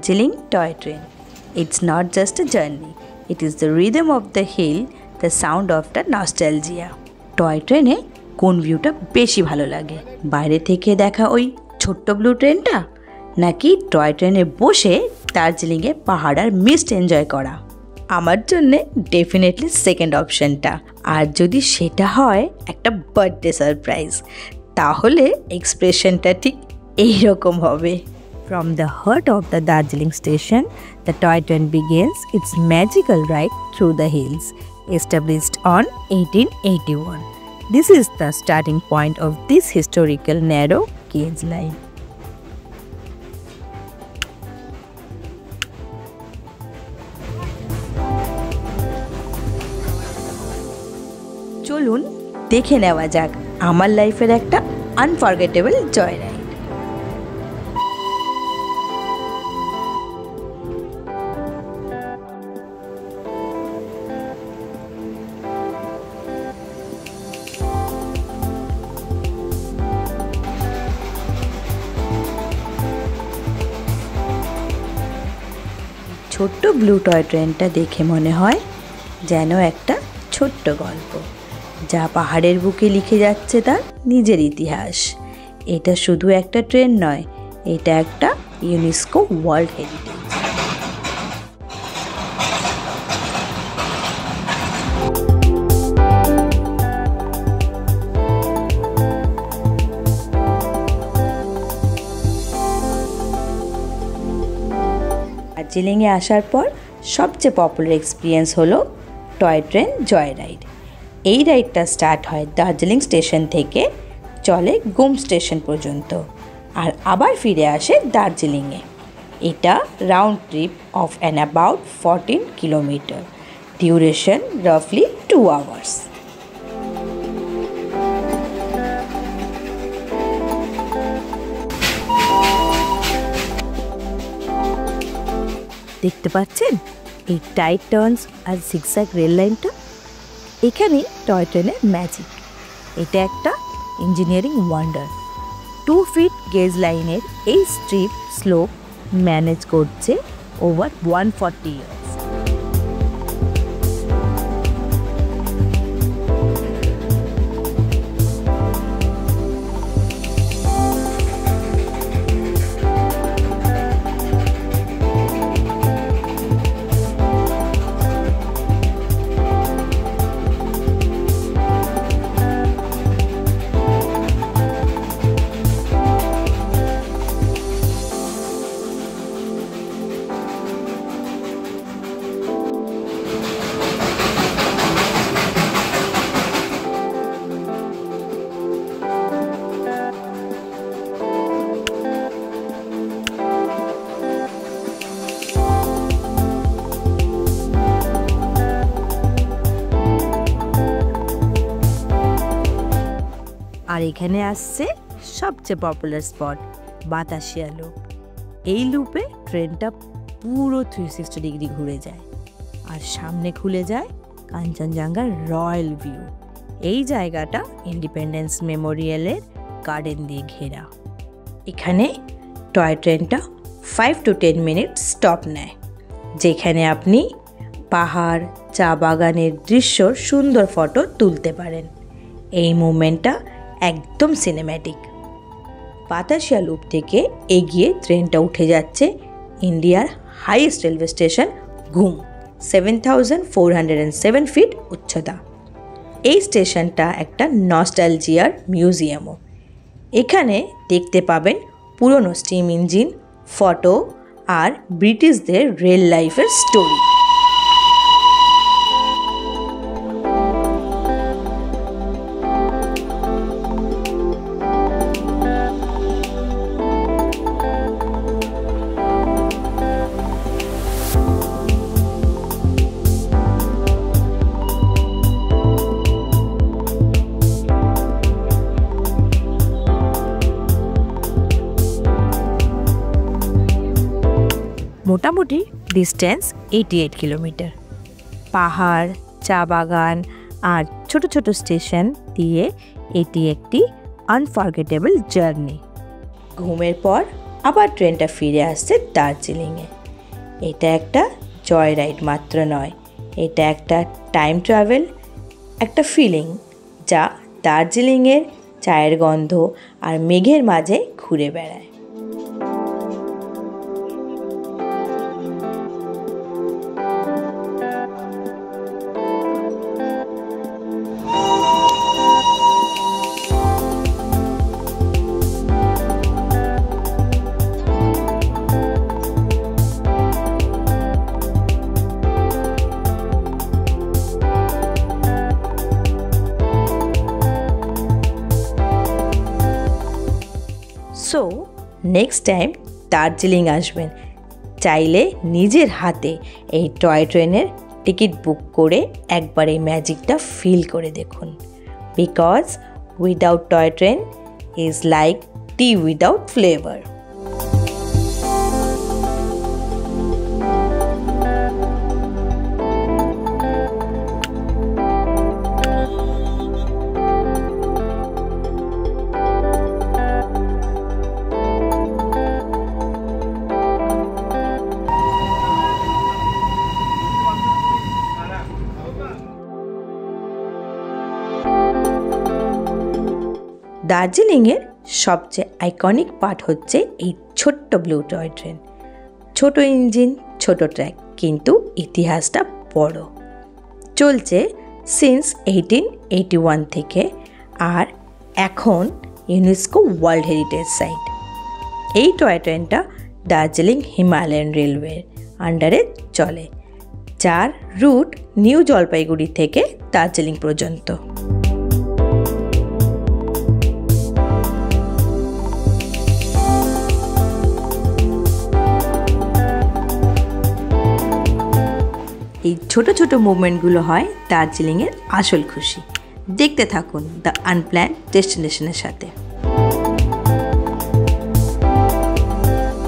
Darjeeling toy train. It's not just a journey, it is the rhythm of the hill, the sound of the nostalgia. Toy ট্রেনে কোন ভিউটা বেশি ভালো লাগে, বাইরে থেকে দেখা ওই ছোট্ট ব্লু ট্রেনটা, নাকি টয় ট্রেনে বসে দার্জিলিংয়ে পাহাড় আর মিস্ট এনজয় করা? আমার জন্যে ডেফিনেটলি সেকেন্ড অপশানটা। আর যদি সেটা হয় একটা বার্থডে সারপ্রাইজ, তাহলে এক্সপ্রেশনটা ঠিক এইরকম হবে। From the heart of the Darjeeling station, the toy train begins its magical ride through the hills, established on 1881. This is the starting point of this historical narrow gauge line. চলুন দেখে নেওয়া যাক আমার লাইফের একটা আনফরগেটেবল জয় ride. ছোট্ট blue toy ট্রেনটা দেখে মনে হয় যেন একটা ছোট্ট গল্প, যা পাহাড়ের বুকে লিখে যাচ্ছে তার নিজের ইতিহাস। এটা শুধু একটা ট্রেন নয়, এটা একটা ইউনেস্কো ওয়ার্ল্ড হেরিটেজ। দার্জিলিংয়ে আসার পর সবচেয়ে পপুলার এক্সপিরিয়েন্স হলো টয় ট্রেন জয় রাইড। এই রাইডটা স্টার্ট হয় দার্জিলিং স্টেশন থেকে, চলে গুম স্টেশন পর্যন্ত, আর আবার ফিরে আসে দার্জিলিংয়ে। এটা round trip of an about 14 kilometre, duration রাফলি 2 আওয়ার্স। দেখতে পাচ্ছেন এই টাইট টার্নস আর জিগজ্যাগ রেল লাইনটা? এখানে টয় ট্রেনের ম্যাজিক। এটা একটা ইঞ্জিনিয়ারিং ওয়ান্ডার। 2 ফিট গেজ লাইনের এই স্ট্রিপ স্লোপ ম্যানেজ করছে ওভার 140 ইয়ার্স। আর এখানে আসছে সবচেয়ে পপুলার স্পট, বাতাসিয়া লুপ। এই লুপে ট্রেনটা পুরো 360 ডিগ্রি ঘুরে যায়, আর সামনে খুলে যায় কাঞ্চনজঙ্ঘার রয়্যাল ভিউ। এই জায়গাটা ইন্ডিপেন্ডেন্স মেমোরিয়ালের গার্ডেন দিয়ে ঘেরা। এখানে টয় ট্রেনটা 5 to 10 মিনিট স্টপ নেয়, যেখানে আপনি পাহাড়, চা বাগানের দৃশ্যর সুন্দর ফটো তুলতে পারেন। এই মুভমেন্টটা একদম সিনেম্যাটিক। বাতাসিয়া লুপ থেকে এগিয়ে ট্রেনটা উঠে যাচ্ছে ইন্ডিয়ার হাইয়েস্ট রেলওয়ে স্টেশন ঘুম, 7407 ফিট উচ্চতা। এই স্টেশনটা একটা নস্টালজিয়ার মিউজিয়ামও। এখানে দেখতে পাবেন পুরনো স্টিম ইঞ্জিন, ফটো আর ব্রিটিশদের রেল লাইফের স্টোরি। মোটামুটি ডিস্টেন্স 88 কিলোমিটার। পাহাড়, চা বাগান আর ছোট ছোট স্টেশন দিয়ে এটি একটি আনফরগেটেবল জার্নি। ঘুমের পর আবার ট্রেনটা ফিরে আসছে দার্জিলিংয়ে। এটা একটা জয় রাইড মাত্র নয়, এটা একটা টাইম ট্রাভেল, একটা ফিলিং যা দার্জিলিংয়ের চায়ের গন্ধ আর মেঘের মাঝে ঘুরে বেড়ায়। সো নেক্সট টাইম দার্জিলিং আসবেন, চাইলে নিজের হাতে এই টয় ট্রেনের টিকিট বুক করে একবার এই ম্যাজিকটা ফিল করে দেখুন। Because without toy train is like tea without flavour. দার্জিলিংয়ের সবচেয়ে আইকনিক পার্ট হচ্ছে এই ছোট্ট ব্লু টয় ট্রেন। ছোট ইঞ্জিন, ছোট ট্র্যাক, কিন্তু ইতিহাসটা বড়। চলছে সিন্স 1881 থেকে, আর এখন ইউনেস্কো ওয়ার্ল্ড হেরিটেজ সাইট। এই টয় ট্রেনটা দার্জিলিং হিমালয়ান রেলওয়ের আন্ডারে চলে, যার রুট নিউ জলপাইগুড়ি থেকে দার্জিলিং পর্যন্ত। এই ছোট ছোট মুভমেন্টগুলো হয় দার্জিলিংয়ের আসল খুশি। দেখতে থাকুন দ্য আনপ্ল্যান্ড ডেস্টিনেশনের সাথে।